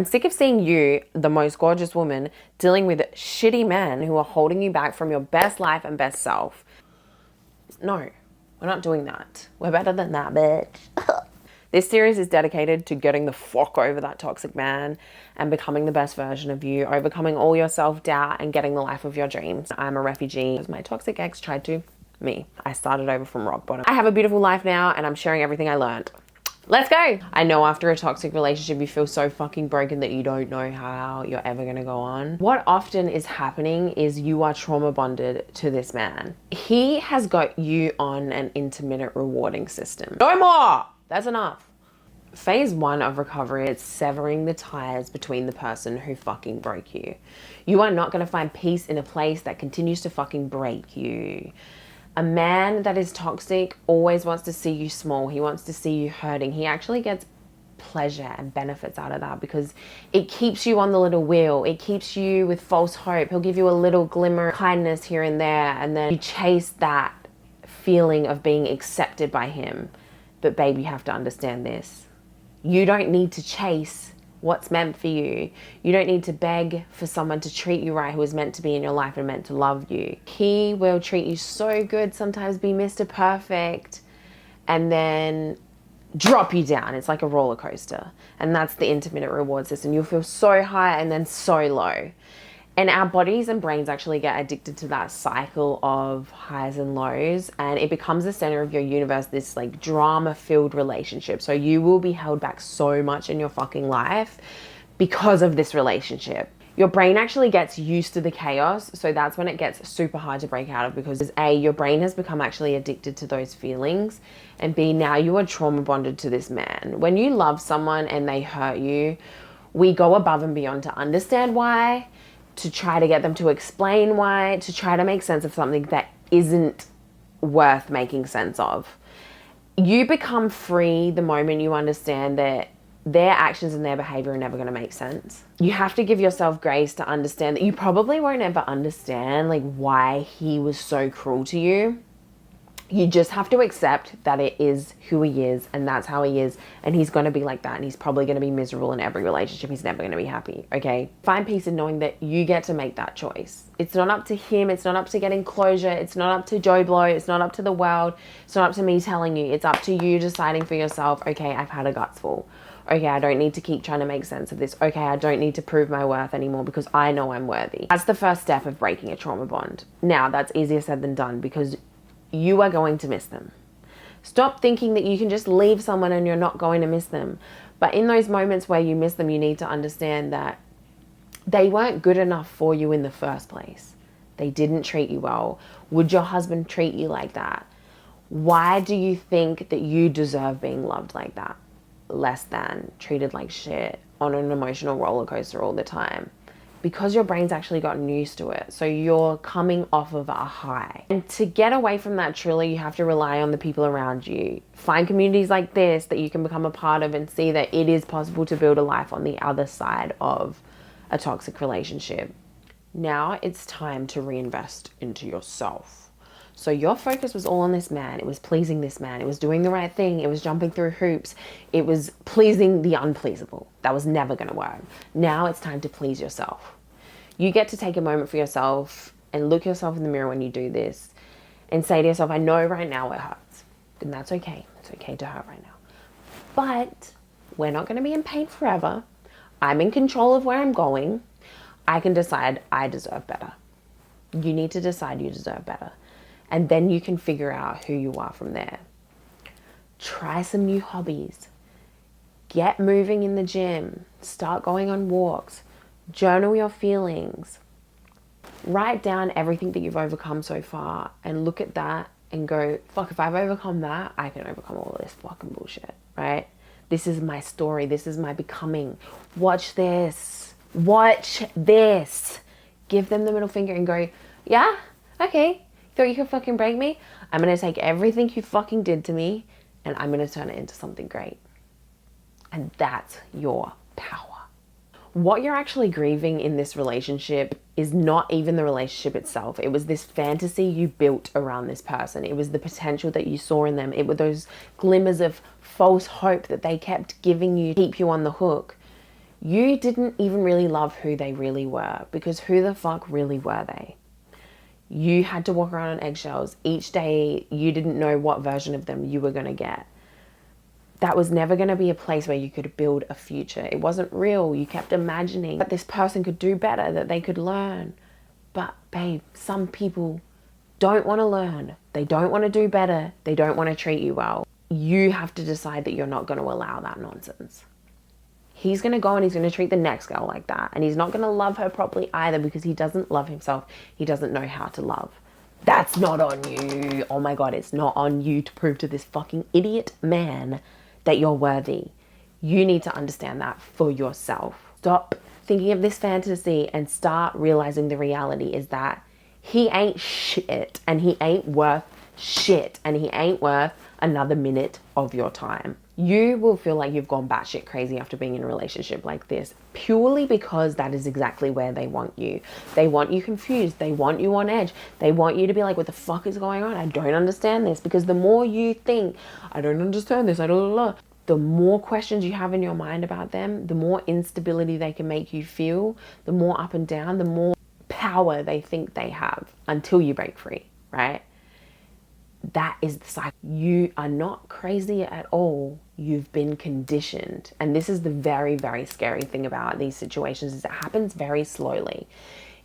I'm sick of seeing you, the most gorgeous woman, dealing with shitty men who are holding you back from your best life and best self. No, we're not doing that. We're better than that, bitch. This series is dedicated to getting the fuck over that toxic man and becoming the best version of you, overcoming all your self-doubt and getting the life of your dreams. I'm a refugee because my toxic ex tried to me. I started over from rock bottom. I have a beautiful life now and I'm sharing everything I learned. Let's go. I know after a toxic relationship, you feel so fucking broken that you don't know how you're ever gonna go on. What often is happening is you are trauma bonded to this man. He has got you on an intermittent rewarding system. No more, that's enough. Phase 1 of recovery is severing the ties between the person who fucking broke you. You are not gonna find peace in a place that continues to fucking break you. A man that is toxic always wants to see you small. He wants to see you hurting. He actually gets pleasure and benefits out of that because it keeps you on the little wheel. It keeps you with false hope. He'll give you a little glimmer of kindness here and there, and then you chase that feeling of being accepted by him. But babe, you have to understand this. You don't need to chase what's meant for you. You don't need to beg for someone to treat you right who is meant to be in your life and meant to love you. He will treat you so good, sometimes be Mr. Perfect, and then drop you down. It's like a roller coaster. And that's the intermittent reward system. You'll feel so high and then so low. And our bodies and brains actually get addicted to that cycle of highs and lows, and it becomes the center of your universe, this like drama-filled relationship. So you will be held back so much in your fucking life because of this relationship. Your brain actually gets used to the chaos, so that's when it gets super hard to break out of, because A, your brain has become actually addicted to those feelings, and B, now you are trauma bonded to this man. When you love someone and they hurt you, we go above and beyond to understand why, to try to get them to explain why, to try to make sense of something that isn't worth making sense of. You become free the moment you understand that their actions and their behavior are never going to make sense. You have to give yourself grace to understand that you probably won't ever understand like why he was so cruel to you. You just have to accept that it is who he is and that's how he is, and he's going to be like that, and he's probably going to be miserable in every relationship. He's never going to be happy, okay? Find peace in knowing that you get to make that choice. It's not up to him. It's not up to getting closure. It's not up to Joe Blow. It's not up to the world. It's not up to me telling you. It's up to you deciding for yourself, okay, I've had a gutsful. Okay, I don't need to keep trying to make sense of this. Okay, I don't need to prove my worth anymore because I know I'm worthy. That's the first step of breaking a trauma bond. Now, that's easier said than done because you are going to miss them. Stop thinking that you can just leave someone and you're not going to miss them. But in those moments where you miss them, you need to understand that they weren't good enough for you in the first place. They didn't treat you well. Would your husband treat you like that? Why do you think that you deserve being loved like that? Less than, treated like shit, on an emotional roller coaster all the time. Because your brain's actually gotten used to it. So you're coming off of a high. And to get away from that truly, you have to rely on the people around you. Find communities like this that you can become a part of and see that it is possible to build a life on the other side of a toxic relationship. Now it's time to reinvest into yourself. So your focus was all on this man. It was pleasing this man. It was doing the right thing. It was jumping through hoops. It was pleasing the unpleasable. That was never going to work. Now it's time to please yourself. You get to take a moment for yourself and look yourself in the mirror when you do this and say to yourself, I know right now it hurts. And that's okay. It's okay to hurt right now. But we're not going to be in pain forever. I'm in control of where I'm going. I can decide I deserve better. You need to decide you deserve better. And then you can figure out who you are from there. Try some new hobbies. Get moving in the gym. Start going on walks. Journal your feelings. Write down everything that you've overcome so far and look at that and go, fuck, if I've overcome that, I can overcome all of this fucking bullshit, right? This is my story. This is my becoming. Watch this. Watch this. Give them the middle finger and go, yeah, okay. Thought you could fucking break me? I'm going to take everything you fucking did to me and I'm going to turn it into something great. And that's your power. What you're actually grieving in this relationship is not even the relationship itself. It was this fantasy you built around this person. It was the potential that you saw in them. It were those glimmers of false hope that they kept giving you to keep you on the hook. You didn't even really love who they really were, because who the fuck really were they? You had to walk around on eggshells. Each day you didn't know what version of them you were going to get. That was never going to be a place where you could build a future. It wasn't real. You kept imagining that this person could do better, that they could learn. But babe, some people don't want to learn. They don't want to do better. They don't want to treat you well. You have to decide that you're not going to allow that nonsense. He's going to go and he's going to treat the next girl like that. And he's not going to love her properly either, because he doesn't love himself. He doesn't know how to love. That's not on you. Oh my God, it's not on you to prove to this fucking idiot man that you're worthy. You need to understand that for yourself. Stop thinking of this fantasy and start realizing the reality is that he ain't shit, and he ain't worth shit, and he ain't worth another minute of your time. You will feel like you've gone batshit crazy after being in a relationship like this, purely because that is exactly where they want you. They want you confused. They want you on edge. They want you to be like, what the fuck is going on? I don't understand this. Because the more you think, I don't understand this, the more questions you have in your mind about them, the more instability they can make you feel, the more up and down, the more power they think they have, until you break free, right? That is the cycle. You are not crazy at all. You've been conditioned. And this is the very, very scary thing about these situations, is it happens very slowly.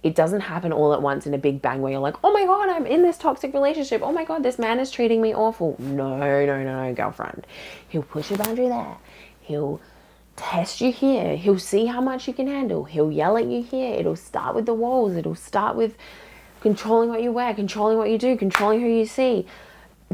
It doesn't happen all at once in a big bang where you're like, oh my God, I'm in this toxic relationship. Oh my God, this man is treating me awful. No, girlfriend. He'll push a boundary there. He'll test you here. He'll see how much you can handle. He'll yell at you here. It'll start with the walls. It'll start with controlling what you wear, controlling what you do, controlling who you see,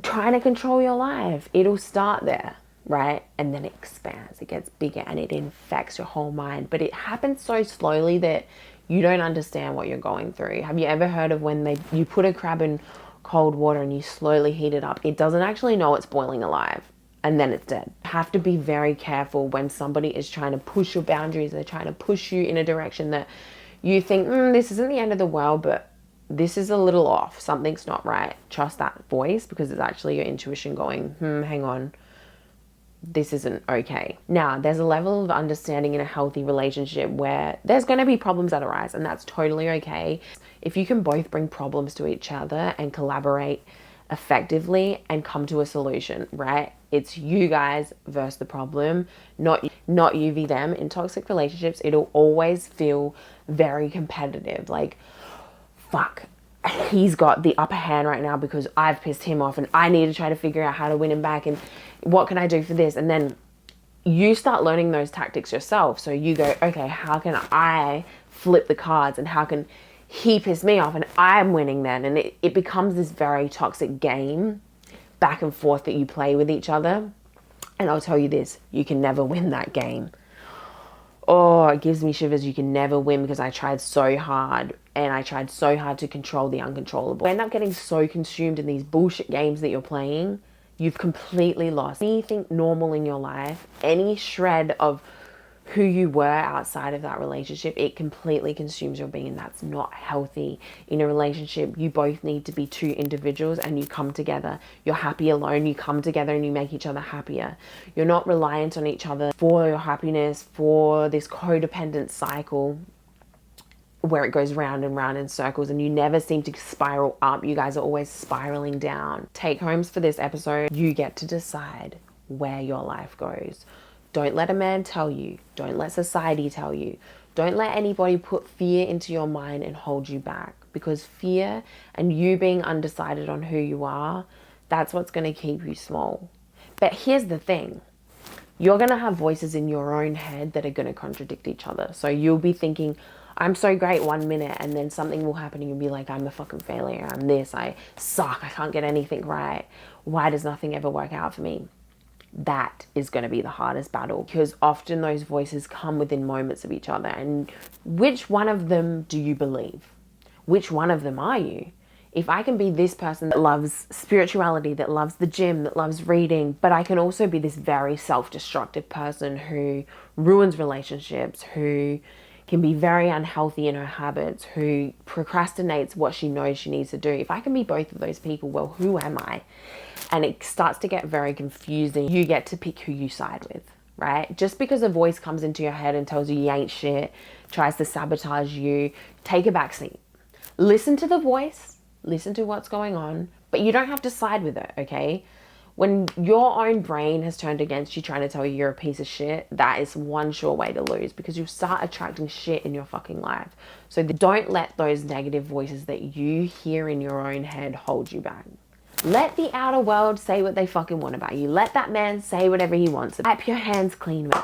trying to control your life. It'll start there, right? And then it expands, it gets bigger, and it infects your whole mind. But it happens so slowly that you don't understand what you're going through. Have you ever heard of when you put a crab in cold water and you slowly heat it up? It doesn't actually know it's boiling alive, and then it's dead. You have to be very careful when somebody is trying to push your boundaries. They're trying to push you in a direction that you think, this isn't the end of the world, but this is a little off. Something's not right. Trust that voice, because it's actually your intuition going, hang on, this isn't okay. Now, there's a level of understanding in a healthy relationship where there's going to be problems that arise, and that's totally okay. If you can both bring problems to each other and collaborate effectively and come to a solution, right? It's you guys versus the problem, not you v them. In toxic relationships, it'll always feel very competitive. Like, fuck, he's got the upper hand right now because I've pissed him off, and I need to try to figure out how to win him back, and what can I do for this? And then you start learning those tactics yourself. So you go, okay, how can I flip the cards, and how can he piss me off and I'm winning then? And it becomes this very toxic game back and forth that you play with each other. And I'll tell you this, you can never win that game. Oh, it gives me shivers. You can never win, because I tried so hard, and I tried so hard to control the uncontrollable. You end up getting so consumed in these bullshit games that you're playing, you've completely lost anything normal in your life, any shred of who you were outside of that relationship. It completely consumes your being. That's not healthy. In a relationship, you both need to be two individuals, and you come together. You're happy alone, you come together and you make each other happier. You're not reliant on each other for your happiness, for this codependent cycle where it goes round and round in circles, and you never seem to spiral up. You guys are always spiraling down. Take homes for this episode: you get to decide where your life goes. Don't let a man tell you. Don't let society tell you. Don't let anybody put fear into your mind and hold you back, because fear and you being undecided on who you are, that's what's going to keep you small. But here's the thing. You're going to have voices in your own head that are going to contradict each other. So you'll be thinking, I'm so great 1 minute, and then something will happen and you'll be like, I'm a fucking failure. I'm this. I suck. I can't get anything right. Why does nothing ever work out for me? That is going to be the hardest battle, because often those voices come within moments of each other. And which one of them do you believe? Which one of them are you? If I can be this person that loves spirituality, that loves the gym, that loves reading, but I can also be this very self-destructive person who ruins relationships, who can be very unhealthy in her habits, who procrastinates what she knows she needs to do. If I can be both of those people, well, who am I? And it starts to get very confusing. You get to pick who you side with, right? Just because a voice comes into your head and tells you you ain't shit, tries to sabotage you, take a back seat. Listen to the voice, listen to what's going on, but you don't have to side with it, okay? When your own brain has turned against you trying to tell you you're a piece of shit, that is one sure way to lose, because you start attracting shit in your fucking life. So don't let those negative voices that you hear in your own head hold you back. Let the outer world say what they fucking want about you. Let that man say whatever he wants. Wipe your hands clean, man.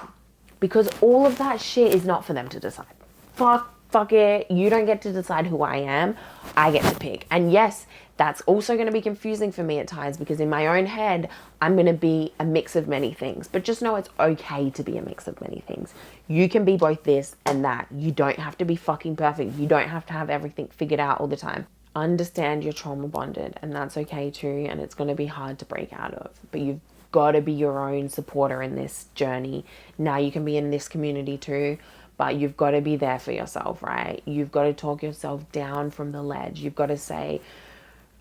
Because all of that shit is not for them to decide. Fuck it. You don't get to decide who I am. I get to pick. And yes, that's also going to be confusing for me at times, because in my own head, I'm going to be a mix of many things. But just know it's okay to be a mix of many things. You can be both this and that. You don't have to be fucking perfect. You don't have to have everything figured out all the time. Understand you're trauma bonded, and that's okay too, and it's going to be hard to break out of, but you've got to be your own supporter in this journey. Now you can be in this community too, but you've got to be there for yourself, right? You've got to talk yourself down from the ledge. You've got to say,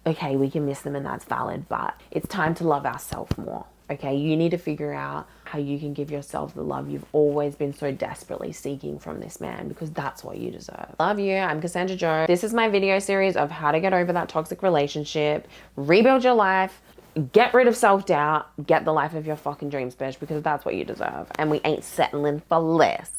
okay, we can miss them and that's valid, but it's time to love ourselves more. Okay, you need to figure out how you can give yourself the love you've always been so desperately seeking from this man, because that's what you deserve. Love you. I'm Cassandra Jo. This is my video series of how to get over that toxic relationship, rebuild your life, get rid of self-doubt, get the life of your fucking dreams, bitch, because that's what you deserve. And we ain't settling for less.